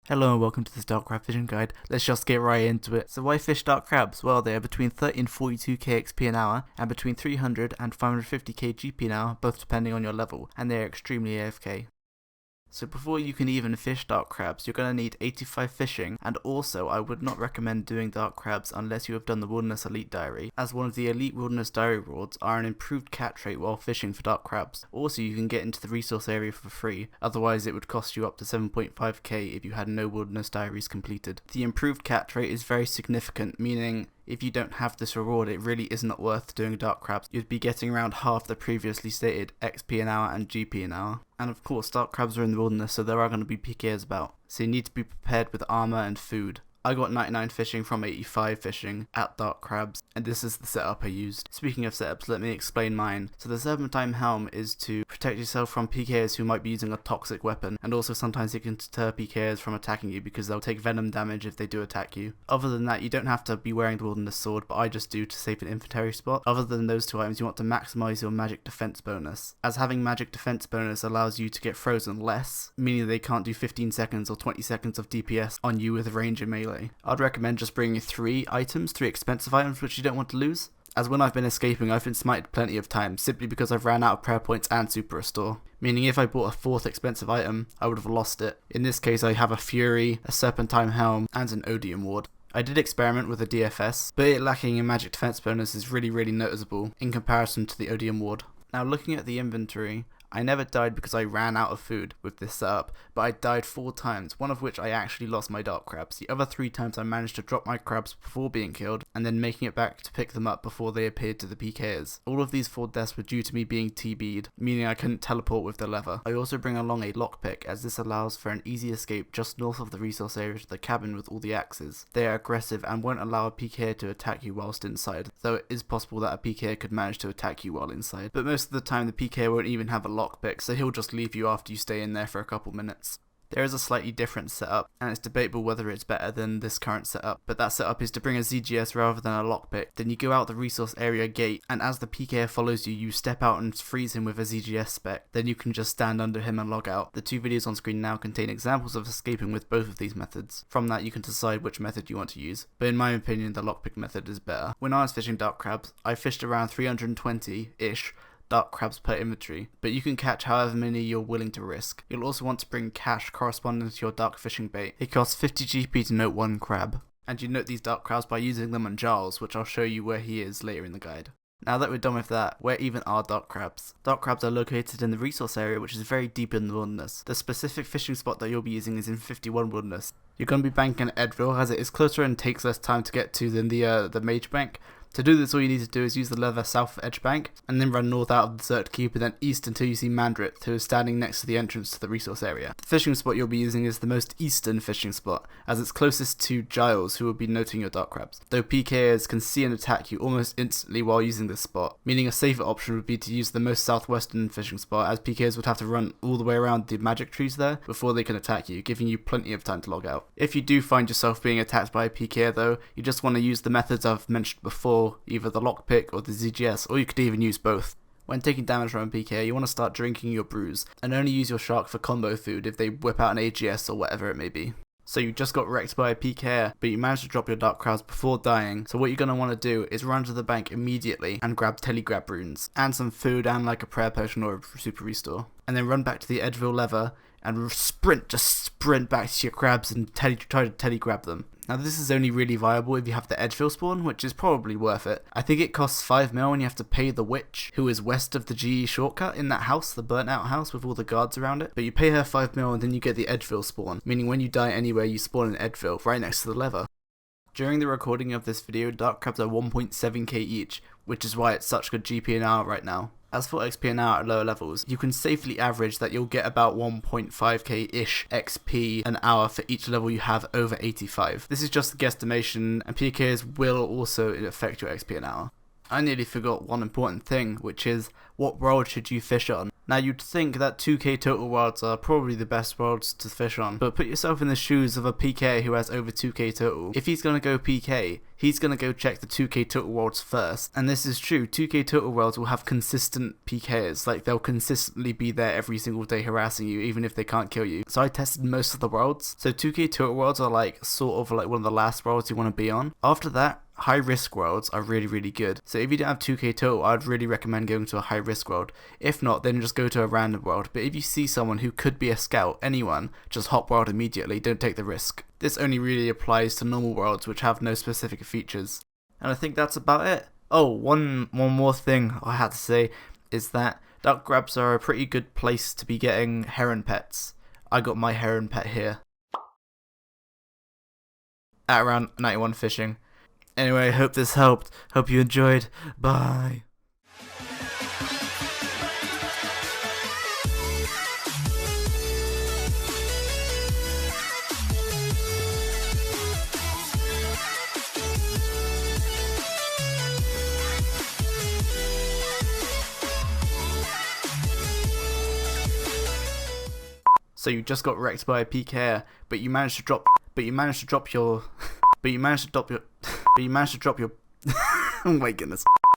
Hello and welcome to this dark crab fishing guide. Let's just get right into it. So why fish dark crabs? Well, they are between 30 and 42k XP an hour and between 300 and 550k GP an hour, both depending on your level, and they are extremely AFK. So before you can even fish dark crabs, you're going to need 85 fishing, and also I would not recommend doing dark crabs unless you have done the Wilderness Elite Diary, as one of the Elite Wilderness Diary rewards are an improved catch rate while fishing for dark crabs. Also, you can get into the resource area for free, otherwise it would cost you up to 7.5k if you had no Wilderness Diaries completed. The improved catch rate is very significant, meaning if you don't have this reward, it really is not worth doing dark crabs. You'd be getting around half the previously stated XP an hour and GP an hour. And of course, dark crabs are in the wilderness, so there are going to be PKs about. So you need to be prepared with armor and food. I got 99 fishing from 85 fishing at dark crabs, and this is the setup I used. Speaking of setups, let me explain mine. So the Serpentine Helm is to protect yourself from PKs who might be using a toxic weapon, and also sometimes it can deter PKs from attacking you because they'll take venom damage if they do attack you. Other than that, you don't have to be wearing the Wilderness Sword, but I just do to save an inventory spot. Other than those two items, you want to maximize your magic defense bonus, as having magic defense bonus allows you to get frozen less, meaning they can't do 15 seconds or 20 seconds of DPS on you with range and melee. I'd recommend just bringing three expensive items which you don't want to lose, as when I've been escaping I've been smited plenty of times simply because I've ran out of prayer points and super restore, meaning if I bought a fourth expensive item I would have lost it. In this case I have a Fury, a Serpentine Helm and an Odium Ward. I did experiment with a DFS, but it lacking in magic defense bonus is really noticeable in comparison to the Odium Ward. Now looking at the inventory, I never died because I ran out of food with this setup, but I died 4 times, one of which I actually lost my dark crabs. The other 3 times I managed to drop my crabs before being killed, and then making it back to pick them up before they appeared to the PKers. All of these 4 deaths were due to me being TB'd, meaning I couldn't teleport with the lever. I also bring along a lockpick, as this allows for an easy escape just north of the resource area to the cabin with all the axes. They are aggressive and won't allow a PKer to attack you whilst inside, though it is possible that a PKer could manage to attack you while inside. But most of the time the PKer won't even have a lockpick, so he'll just leave you after you stay in there for a couple minutes. There is a slightly different setup, and it's debatable whether it's better than this current setup, but that setup is to bring a ZGS rather than a lockpick. Then you go out the resource area gate, and as the PKer follows you, you step out and freeze him with a ZGS spec. Then you can just stand under him and log out. The 2 videos on screen now contain examples of escaping with both of these methods. From that you can decide which method you want to use, but in my opinion the lockpick method is better. When I was fishing dark crabs, I fished around 320-ish dark crabs per inventory, but you can catch however many you're willing to risk. You'll also want to bring cash corresponding to your dark fishing bait. It costs 50 GP to note 1 crab, and you note these dark crabs by using them on Giles, which I'll show you where he is later in the guide. Now that we're done with that, where even are dark crabs? Dark crabs are located in the resource area, which is very deep in the wilderness. The specific fishing spot that you'll be using is in 51 Wilderness. You're going to be banking at Edville, as it is closer and takes less time to get to than the Mage Bank. To do this, all you need to do is use the lever south of Edge Bank, and then run north out of the Desert Keep and then east until you see Mandrit, who is standing next to the entrance to the resource area. The fishing spot you'll be using is the most eastern fishing spot, as it's closest to Giles, who will be noting your dark crabs, though PKers can see and attack you almost instantly while using this spot, meaning a safer option would be to use the most southwestern fishing spot, as PKers would have to run all the way around the magic trees there before they can attack you, giving you plenty of time to log out. If you do find yourself being attacked by a PKer though, you just want to use the methods I've mentioned before, either the lockpick or the ZGS, or you could even use both. When taking damage from a PK, you want to start drinking your brews, and only use your shark for combo food if they whip out an AGS or whatever it may be. So you just got wrecked by a PK, but you managed to drop your dark crabs before dying, so what you're going to want to do is run to the bank immediately and grab telegrab runes, and some food and like a prayer potion or a super restore. And then run back to the Edgeville lever and just sprint back to your crabs and try to telegrab them. Now this is only really viable if you have the Edgeville spawn, which is probably worth it. I think it costs 5 mil and you have to pay the witch, who is west of the GE shortcut in that house, the burnt out house with all the guards around it. But you pay her 5 mil and then you get the Edgeville spawn, meaning when you die anywhere you spawn in Edgeville, right next to the lever. During the recording of this video, dark crabs are 1.7k each, which is why it's such good GP an hour right now. As for XP an hour at lower levels, you can safely average that you'll get about 1.5k-ish XP an hour for each level you have over 85. This is just a guesstimation, and PKs will also affect your XP an hour. I nearly forgot one important thing, which is what world should you fish on? Now you'd think that 2k total worlds are probably the best worlds to fish on, but put yourself in the shoes of a PK who has over 2k total. If he's gonna go PK, he's gonna go check the 2k total worlds first, and this is true, 2k total worlds will have consistent PKs, like they'll consistently be there every single day harassing you even if they can't kill you. So I tested most of the worlds, so 2k total worlds are like sort of like one of the last worlds you want to be on. After that, high risk worlds are really good. So if you don't have 2k total, I'd really recommend going to a high risk world. If not, then just go to a random world. But if you see someone who could be a scout, anyone, just hop world immediately, don't take the risk. This only really applies to normal worlds which have no specific features. And I think that's about it. Oh, one more thing I had to say is that duck grabs are a pretty good place to be getting heron pets. I got my heron pet here at around 91 fishing. Anyway, I hope this helped. Hope you enjoyed. Bye. So you just got wrecked by a PKer, but you managed to drop your oh my goodness.